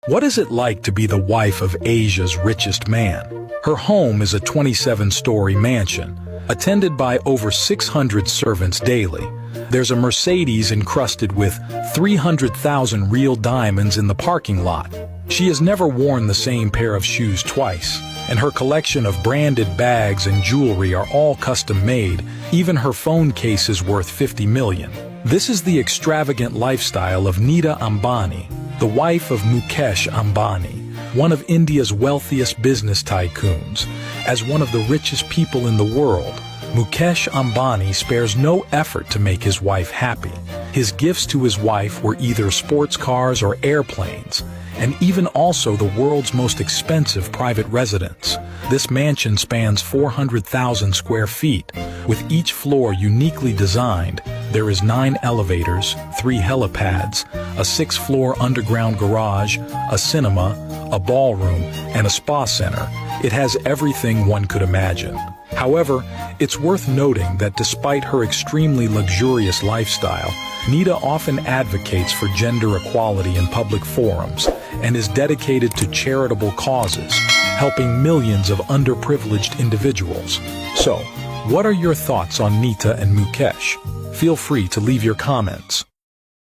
What is it like to be the wife of Asia's richest man? Her home is a 27-story mansion, attended by over 600 servants daily. There's a Mercedes encrusted with 300,000 real diamonds in the parking lot. She has never worn the same pair of shoes twice, and her collection of branded bags and jewelry are all custom-made. Even her phone case is worth 50 million. This is the extravagant lifestyle of Nita Ambani, the wife of Mukesh Ambani, one of India's wealthiest business tycoons. As one of the richest people in the world, Mukesh Ambani spares no effort to make his wife happy. His gifts to his wife were either sports cars or airplanes, and even also the world's most expensive private residence. This mansion spans 400,000 square feet, with each floor uniquely designed. There is 9 elevators, 3 helipads, a 6th-floor underground garage, a cinema, a ballroom, and a spa center. It has everything one could imagine. However, it's worth noting that despite her extremely luxurious lifestyle, Nita often advocates for gender equality in public forums and is dedicated to charitable causes, helping millions of underprivileged individuals. So, what are your thoughts on Nita and Mukesh? Feel free to leave your comments.